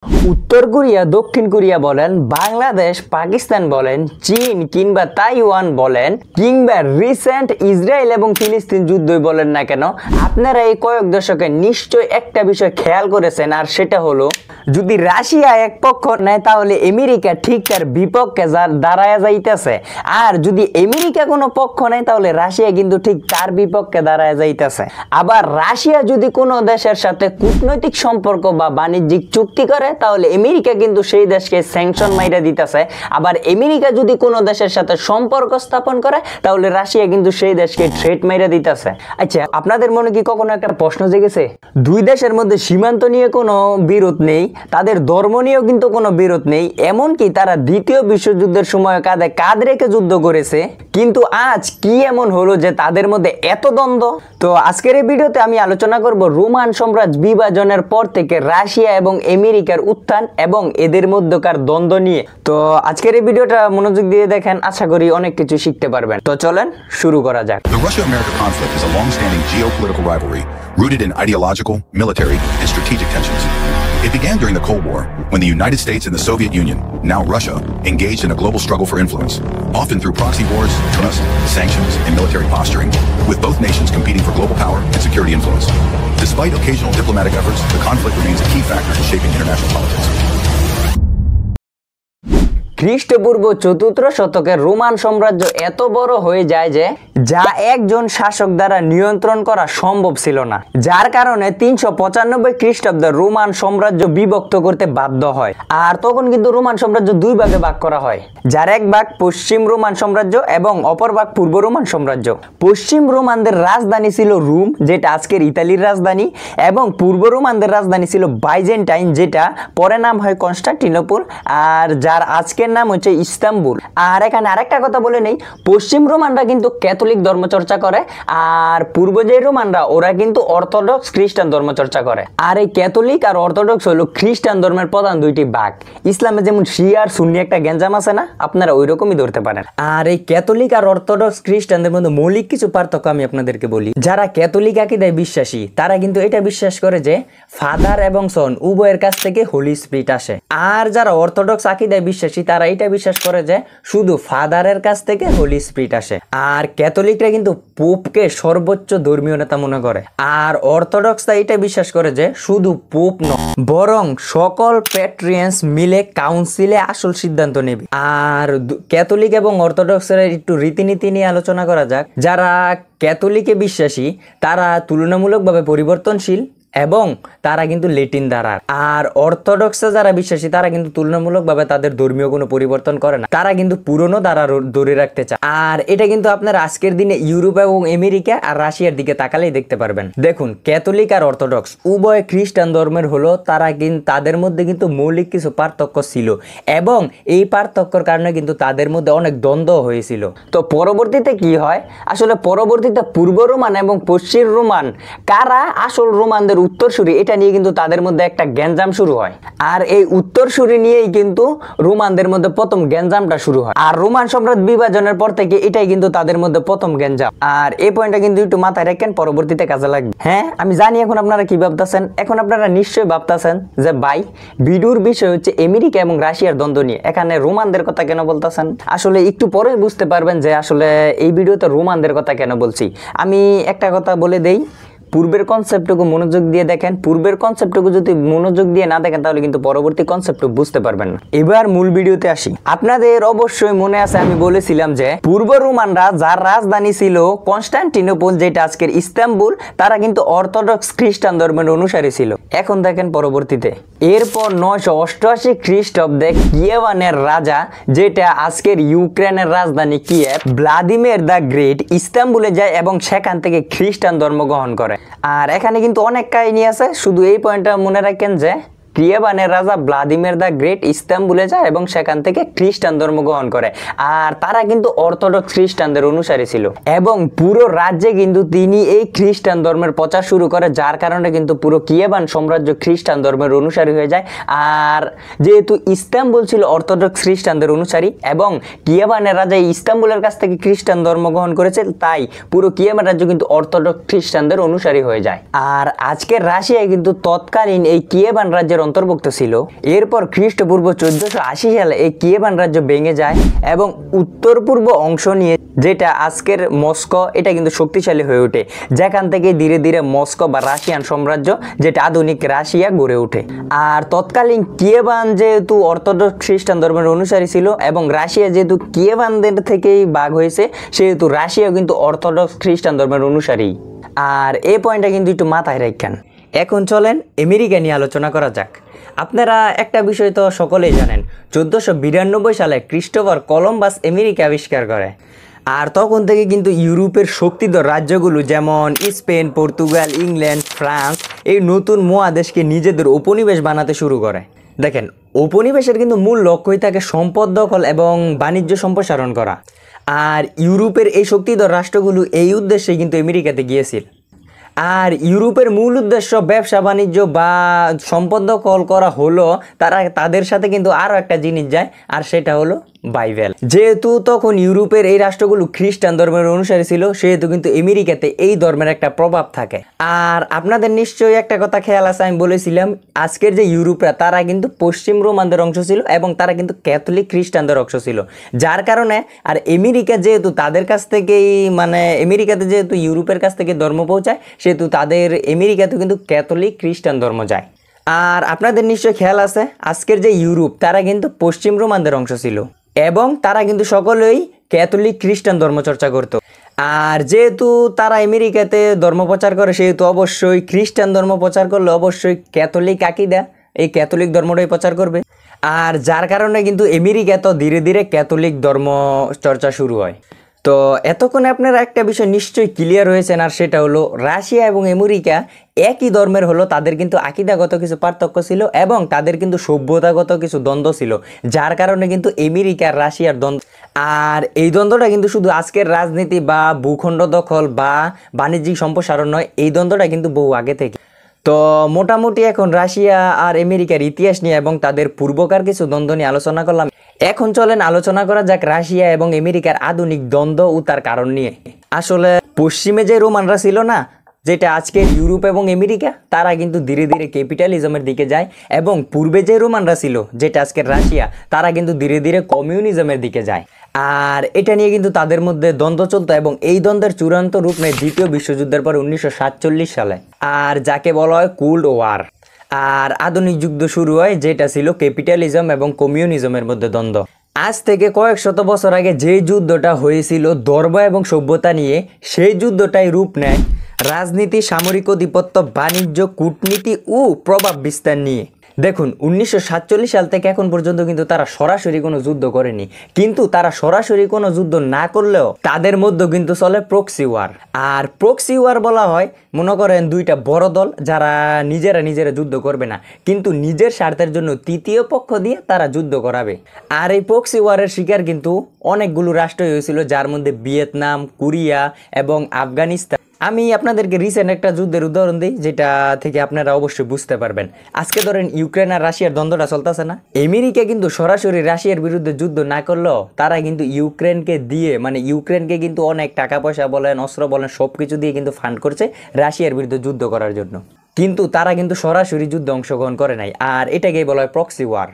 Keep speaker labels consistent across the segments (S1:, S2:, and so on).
S1: উত্তর কোরিয়া, দক্ষিণ কোরিয়া বলেন, বাংলাদেশ, পাকিস্তান বলেন, চীন কিংবা তাইওয়ান বলেন, কিংবা রিসেন্ট ইসরায়েল এবং ফিলিস্তিন যুদ্ধই বলেন না কেন, আপনারা এই কয়েক দশকে নিশ্চয় একটা বিষয় খেয়াল করেছেন, আর সেটা হলো যদি রাশিয়া এক পক্ষ নেয় তাহলে আমেরিকা ঠিক তার বিপক্ষে দাঁড়ায় যাইতেছে, আর যদি আমেরিকা কোনো পক্ষ নেয় তাহলে রাশিয়া কিন্তু ঠিক তার বিপক্ষে দাঁড়ায় যাইতেছে। আবার রাশিয়া যদি কোনো দেশের সাথে কূটনৈতিক সম্পর্ক বা বাণিজ্যিক চুক্তি করে তাহলে আমেরিকা কিন্তু সেই দেশকে স্যাংশন মাইরা দিতেছে। আবার আমেরিকা যদি কোনো দেশের সাথে সম্পর্ক স্থাপন করে তাহলে রাশিয়া কিন্তু সেই দেশকে থ্রেট মাইরা দিতেছে। আচ্ছা, আপনাদের মনে কি কখনো একটা প্রশ্ন জেগেছে, দুই দেশের মধ্যে সীমান্ত নিয়ে কোনো বিরোধ নেই, তাদের ধর্ম নিয়েও কিন্তু কোনো বিরোধ নেই, এমনকি তারা দ্বিতীয় বিশ্বযুদ্ধের সময় কাঁধে কাঁধ রেখে যুদ্ধ করেছে, কিন্তু আজ কি এমন হলো যে তাদের মধ্যে এত দ্বন্দ্ব? তো আজকের এই ভিডিওতে আমি আলোচনা করব রোমান সাম্রাজ্য বিভাজনের পর থেকে রাশিয়া এবং আমেরিকার উত্থান এবং এদের মধ্যকার দ্বন্দ্ব নিয়ে। তো আজকের এই ভিডিওটা মনোযোগ দিয়ে দেখেন, আশা করি অনেক কিছু শিখতে পারবেন। তো চলেন শুরু করা যাক।
S2: The Russia-America conflict is a long-standing geopolitical rivalry rooted in ideological, military, and strategic tensions. It began during the Cold War, when the United States and the Soviet Union, now Russia, engaged in a global struggle for influence, often through proxy wars, trust, sanctions, and military posturing, with both nations competing for global power and security influence. Despite occasional diplomatic efforts, the conflict remains a key factor in shaping international politics.
S1: খ্রিস্টপূর্ব ৪র্থ শতকের Roman সাম্রাজ্য এত বড় হয়ে যায় যে যা একজন শাসক দ্বারা নিয়ন্ত্রণ করা সম্ভব ছিল না, যার কারণে ৩৯৫ খ্রিস্টাব্দে রোমান সাম্রাজ্য বিভক্ত করতে বাধ্য হয়। আর তখন কিন্তু রোমান সাম্রাজ্য দুই ভাগে ভাগ করা হয়, যার এক ভাগ পশ্চিম রোমান সাম্রাজ্য এবং অপর ভাগ পূর্ব রোমান সাম্রাজ্য। পশ্চিম রোমানদের রাজধানী ছিল রোম, যেটা আজকের ইতালির রাজধানী, এবং পূর্ব রোমানদের রাজধানী ছিল বাইজেন্টাইন, যেটা পরে নাম হয় কনস্টান্টিনোপল, আর যার আজকের নাম হচ্ছে ইস্তাম্বুল। আর এখানে আরেকটা কথা বলে নেই, পশ্চিম রোমানরা কিন্তু ক্যাথলিক ধর্ম চর্চা করে, আর পূর্ব যে রোমানরা ওরা কিন্তু অর্থোডক্স খ্রিস্টান ধর্ম চর্চা করে। আর এই ক্যাথলিক আর অর্থোডক্স হলো খ্রিস্টান ধর্মের প্রধান দুইটি ভাগ। ইসলামে যেমন শিয়া আর সুন্নি একটা গ্যাঞ্জাম আছে না, আপনারা ওই রকমই ধরতে পারেন। আর এই ক্যাথলিক আর অর্থোডক্স খ্রিস্টানদের মধ্যে মৌলিক কিছু পার্থক্য আমি আপনাদেরকে বলি। যারা ক্যাথলিক আকীদায় বিশ্বাসী তারা কিন্তু এটা বিশ্বাস করে যে ফাদার এবং সন উভয়ের কাছ থেকে হোলি স্পিরিট আসে, আর যারা অর্থোডক্স আকীদায় বিশ্বাসী তারা এটা বিশ্বাস করে যে শুধু ফাদারের কাছ থেকে হোলি স্পিরিট আসে। আর ক্যাথলিকরা কিন্তু পোপকে সর্বোচ্চ ধর্মীয় নেতা মনে করে, আর অর্থোডক্সরা এটা বিশ্বাস করে যে শুধু পোপ নয় বরং সকল প্যাট্রিয়ান্স মিলে কাউন্সিলে আসল সিদ্ধান্ত নেবে। আর ক্যাথলিক এবং অর্থোডক্সের একটু রীতিনীতি নিয়ে আলোচনা করা যাক। যারা ক্যাথলিকে বিশ্বাসী তারা তুলনামূলকভাবে পরিবর্তনশীল এবং তারা কিন্তু ল্যাটিন দ্বারা, আর অর্থোডক্সে যারা বিশ্বাসী তারা কিন্তু তুলনামূলকভাবে তাদের ধর্মীয় কোনো পরিবর্তন করে না, তারা কিন্তু পুরনো দ্বারা ধরে রাখতে চায়। আর এটা কিন্তু আপনারা আজকের দিনে ইউরোপ এবং আমেরিকা আর রাশিয়ার দিকে তাকালেই দেখতে পারবেন। দেখুন, ক্যাথলিক আর অর্থোডক্স উভয় খ্রিস্টান ধর্মের হলো, তারা কিন্তু তাদের মধ্যে কিন্তু মৌলিক কিছু পার্থক্য ছিল এবং এই পার্থক্যের কারণে কিন্তু তাদের মধ্যে অনেক দ্বন্দ্ব হয়েছিল। তো পরবর্তীতে কি হয়, আসলে পরবর্তীতে পূর্ব রোমান এবং পশ্চিম রোমান কারা আসল রোমানদের উত্তরসূরি, এটা নিয়ে কিন্তু তাদের মধ্যে একটা গ্যাঞ্জাম শুরু হয়। আর এই উত্তরসূরি নিয়েই কিন্তু রোমানদের মধ্যে প্রথম গ্যাঞ্জামটা শুরু হয়। আর রোমান সাম্রাজ্য বিভাজনের পর থেকে এটাই কিন্তু তাদের মধ্যে প্রথম গ্যাঞ্জাম। আর এই পয়েন্টটা কিন্তু একটু মাথায় রাখেন, পরবর্তীতে কাজে লাগবে। হ্যাঁ, আমি জানি এখন আপনারা কি ভাবতেছেন, এখন আপনারা নিশ্চয়ই ভাবতেছেন যে ভাই ভিডিওর বিষয় হচ্ছে আমেরিকা এবং রাশিয়ার দ্বন্দ্ব নিয়ে, এখানে রোমানদের কথা কেন বলতেছেন? আসলে একটু পরে বুঝতে পারবেন যে আসলে এই ভিডিওতে রোমানদের কথা কেন বলছি। আমি একটা কথা বলে দেই, পূর্বের কনসেপ্টটুকু মনোযোগ দিয়ে দেখেন, পূর্বের কনসেপ্টটুকু যদি মনোযোগ দিয়ে না দেখেন তাহলে কিন্তু পরবর্তী কনসেপ্টটুকু বুঝতে পারবেন না। এবার মূল ভিডিওতে আসি। আপনাদের অবশ্যই মনে আছে আমি বলেছিলাম যে পূর্ব রোমানরা যার রাজধানী ছিল কনস্টান্টিনোপল, যেটা আজকের ইস্তাম্বুল, তারা কিন্তু অর্থোডক্স খ্রিস্টান ধর্মের অনুসারী ছিল। এখন দেখেন পরবর্তীতে এরপর 988 খ্রিস্টাব্দে কিয়েভানের রাজা, যেটা আজকের ইউক্রেনের রাজধানী কিয়েভ, ভ্লাদিমির দ্য গ্রেট ইস্তাম্বুলে যায় এবং সেখান থেকে খ্রিস্টান ধর্ম গ্রহণ করে। আর এখানে কিন্তু অনেক কাহিনী আছে, শুধু এই পয়েন্টটা মনে রাখেন যে কিয়েভানের রাজা ভ্লাদিমির দ্য গ্রেট ইস্তাম্বুলে যায় এবং সেখান থেকে খ্রিস্টান ধর্ম গ্রহণ করে। আর তারা কিন্তু অর্থোডক্স খ্রিস্টানদের অনুসারী ছিল এবং পুরো রাজ্যে কিন্তু তিনি এই খ্রিস্টান ধর্মের প্রচার শুরু করে, যার কারণে কিন্তু পুরো কিয়েভান সাম্রাজ্য খ্রিস্টান ধর্মের অনুসারী হয়ে যায়। আর যেহেতু ইস্তাম্বুল ছিল অর্থোডক্স খ্রিস্টানদের অনুসারী এবং কিয়েভানের রাজা ইস্তাম্বুলের কাছ থেকে খ্রিস্টান ধর্ম গ্রহণ করেছে, তাই পুরো কিয়েভান রাজ্য কিন্তু অর্থোডক্স খ্রিস্টানদের অনুসারী হয়ে যায়। আর আজকের রাশিয়ায় কিন্তু তৎকালীন এই কিয়েভান রাজ্যের রাজ্যের অন্তর্ভুক্ত ছিল। এরপর খ্রিস্টপূর্ব 1480 সালে এই কিয়েভান রাজ্য ভেঙে যায় এবং উত্তর পূর্ব অংশ নিয়ে, যেটা আজকের মস্কো, এটা কিন্তু শক্তিশালী হয়ে ওঠে, যেখান থেকে ধীরে ধীরে মস্কো বা রাশিয়ান সাম্রাজ্য, যেটা আধুনিক রাশিয়া গড়ে ওঠে। আর তৎকালীন কিয়েভান যেহেতু অর্থোডক্স খ্রিস্টান ধর্মের অনুসারী ছিল এবং রাশিয়া যেহেতু কিয়েভানদের থেকেই ভাগ হয়েছে, সেহেতু রাশিয়াও কিন্তু অর্থোডক্স খ্রিস্টান ধর্মের অনুসারী। আর এই পয়েন্টটা কিন্তু একটু মাথায় রাখেন। এখন চলেন আমেরিকা নিয়ে আলোচনা করা যাক। আপনারা একটা বিষয় তো সকলেই জানেন, 1492 সালে ক্রিস্টোফার কলম্বাস আমেরিকা আবিষ্কার করে। আর তখন থেকে কিন্তু ইউরোপের শক্তিধর রাজ্যগুলো যেমন স্পেন, পর্তুগাল, ইংল্যান্ড, ফ্রান্স এই নতুন মহাদেশকে নিজেদের উপনিবেশ বানাতে শুরু করে। দেখেন, উপনিবেশের কিন্তু মূল লক্ষ্যই থাকে সম্পদ দখল এবং বাণিজ্য সম্প্রসারণ করা। আর ইউরোপের এই শক্তিধর রাষ্ট্রগুলো এই উদ্দেশ্যে কিন্তু আমেরিকাতে গিয়েছিল। আর ইউরোপের মূল উদ্দেশ্য ব্যবসা বাণিজ্য বা সম্পদ দখল করা হলো, তাদের সাথে কিন্তু আরও একটা জিনিস যায়, আর সেটা হলো বাইবেল। যেহেতু তখন ইউরোপের এই রাষ্ট্রগুলো খ্রিস্টান ধর্মের অনুসারী ছিল, সেহেতু কিন্তু আমেরিকাতে এই ধর্মের একটা প্রভাব থাকে। আর আপনাদের নিশ্চয়ই একটা কথা খেয়াল আছে, আমি বলেছিলাম আজকের যে ইউরোপরা, তারা কিন্তু পশ্চিম রোমানদের অংশ ছিল এবং তারা কিন্তু ক্যাথলিক খ্রিস্টানদের অংশ ছিল। যার কারণে আর আমেরিকা যেহেতু তাদের কাছ থেকেই, মানে আমেরিকাতে যেহেতু ইউরোপের কাছ থেকে ধর্ম পৌঁছায়, সেহেতু তাদের আমেরিকাতে কিন্তু ক্যাথলিক খ্রিস্টান ধর্ম যায়। আর আপনাদের নিশ্চয়ই খেয়াল আছে, আজকের যে ইউরোপ, তারা কিন্তু পশ্চিম রোমানদের অংশ ছিল এবং তারা কিন্তু সকলেই ক্যাথলিক খ্রিস্টান ধর্ম চর্চা করত। আর যেহেতু তারা আমেরিকাতে ধর্ম প্রচার করে, সেহেতু অবশ্যই খ্রিস্টান ধর্ম প্রচার করলে অবশ্যই ক্যাথলিক আকীদা, এই ক্যাথলিক ধর্মটাই প্রচার করবে। আর যার কারণে কিন্তু আমেরিকা তো ধীরে ধীরে ক্যাথলিক ধর্ম চর্চা শুরু হয়। তো এতক্ষণে আপনারা একটা বিষয় নিশ্চয়ই ক্লিয়ার হয়েছেন, আর সেটা হলো রাশিয়া এবং আমেরিকা একই ধর্মের হলো, তাদের কিন্তু আকীদাগত কিছু পার্থক্য ছিল এবং তাদের কিন্তু সভ্যতাগত কিছু দ্বন্দ্ব ছিল, যার কারণে কিন্তু আমেরিকা আর রাশিয়ার দ্বন্দ্ব। আর এই দ্বন্দ্বটা কিন্তু শুধু আজকের রাজনীতি বা ভূখণ্ড দখল বা বাণিজ্যিক সম্প্রসারণ নয়, এই দ্বন্দ্বটা কিন্তু বহু আগে থেকে। তো মোটামুটি এখন রাশিয়া আর আমেরিকার ইতিহাস নিয়ে এবং তাদের পূর্বকার কিছু দ্বন্দ্ব নিয়ে আলোচনা করলাম। এখন চলেন আলোচনা করা যাক রাশিয়া এবং আমেরিকার আধুনিক দ্বন্দ্ব ও তার কারণ নিয়ে। আসলে পশ্চিমে যে রোমানরা ছিল না, যেটা আজকের ইউরোপ এবং আমেরিকা, তারা কিন্তু ধীরে ধীরে ক্যাপিটালিজমের দিকে যায় এবং পূর্বে যে রোমানরা ছিল, যেটা আজকের রাশিয়া, তারা কিন্তু ধীরে ধীরে কমিউনিজমের দিকে যায়। আর এটা নিয়ে কিন্তু তাদের মধ্যে দ্বন্দ্ব চলতো এবং এই দ্বন্দ্বের চূড়ান্ত রূপ নেয় দ্বিতীয় বিশ্বযুদ্ধের পর 1947 সালে, আর যাকে বলা হয় কোল্ড ওয়ার। আর আধুনিক যুদ্ধ শুরু হয়, যেটা ছিল ক্যাপিটালিজম এবং কমিউনিজমের মধ্যে দ্বন্দ্ব। আজ থেকে কয়েক শত বছর আগে যে যুদ্ধটা হয়েছিল ধর্ম এবং সভ্যতা নিয়ে, সেই যুদ্ধটাই রূপ নেয় রাজনীতি, সামরিক আধিপত্য, বাণিজ্য, কূটনীতি ও প্রভাব বিস্তার নিয়ে। দেখুন, 1947 সাল থেকে এখন পর্যন্ত কিন্তু তারা সরাসরি কোনো যুদ্ধ করেনি, কিন্তু তারা সরাসরি কোনো যুদ্ধ না করলেও তাদের মধ্যে কিন্তু চলে প্রক্সি ওয়ার। আর প্রক্সি ওয়ার বলা হয়, মনে করেন দুইটা বড় দল যারা নিজেরা যুদ্ধ করবে না, কিন্তু নিজের স্বার্থের জন্য তৃতীয় পক্ষ দিয়ে তারা যুদ্ধ করাবে। আর এই প্রক্সি ওয়ারের শিকার কিন্তু অনেকগুলো রাষ্ট্রই হয়েছিল, যার মধ্যে ভিয়েতনাম, কোরিয়া এবং আফগানিস্তান। আমি আপনাদেরকে রিসেন্ট একটা যুদ্ধের উদাহরণ দিই, যেটা থেকে আপনারা অবশ্যই বুঝতে পারবেন। আজকে ধরেন ইউক্রেন আর রাশিয়ার দ্বন্দ্বটা চলতেছে না, আমেরিকা কিন্তু সরাসরি রাশিয়ার বিরুদ্ধে যুদ্ধ না করলেও তারা কিন্তু ইউক্রেনকে দিয়ে, মানে ইউক্রেনকে কিন্তু অনেক টাকা পয়সা বলেন, অস্ত্র বলেন, সব কিছু দিয়ে কিন্তু ফান্ড করছে রাশিয়ার বিরুদ্ধে যুদ্ধ করার জন্য, কিন্তু তারা কিন্তু সরাসরি যুদ্ধে অংশগ্রহণ করে নাই। আর এটাকেই বলা হয় প্রক্সি ওয়ার।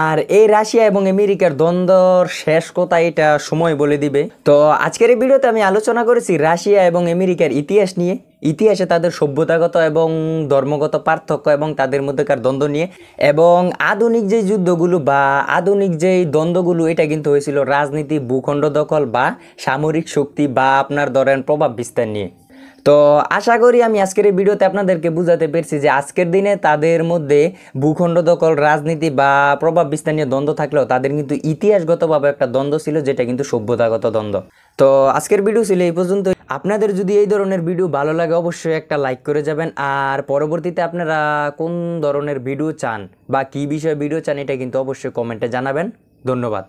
S1: আর এই রাশিয়া এবং আমেরিকার দ্বন্দ্বর শেষ কথা এটা সময় বলে দিবে। তো আজকের এই ভিডিওতে আমি আলোচনা করেছি রাশিয়া এবং আমেরিকার ইতিহাস নিয়ে, ইতিহাসে তাদের সভ্যতাগত এবং ধর্মগত পার্থক্য এবং তাদের মধ্যেকার দ্বন্দ্ব নিয়ে, এবং আধুনিক যে যুদ্ধগুলো বা আধুনিক যেই দ্বন্দ্বগুলো, এটা কিন্তু হয়েছিল রাজনীতি, ভূখণ্ড দখল বা সামরিক শক্তি বা আপনার ধরেন প্রভাব বিস্তার নিয়ে। তো আশা করি আমি আজকের এই ভিডিওতে আপনাদেরকে বুঝাতে পেরেছি যে আজকের দিনে তাদের মধ্যে ভূখণ্ড দখল, রাজনীতি বা প্রভাব বিস্তার নিয়ে দ্বন্দ্ব থাকলেও তাদের কিন্তু ইতিহাসগতভাবে একটা দ্বন্দ্ব ছিল, যেটা কিন্তু সভ্যতাগত দ্বন্দ্ব। তো আজকের ভিডিও ছিল এই পর্যন্ত। আপনাদের যদি এই ধরনের ভিডিও ভালো লাগে অবশ্যই একটা লাইক করে যাবেন, আর পরবর্তীতে আপনারা কোন ধরনের ভিডিও চান বা কী বিষয়ে ভিডিও চান, এটা কিন্তু অবশ্যই কমেন্টে জানাবেন। ধন্যবাদ।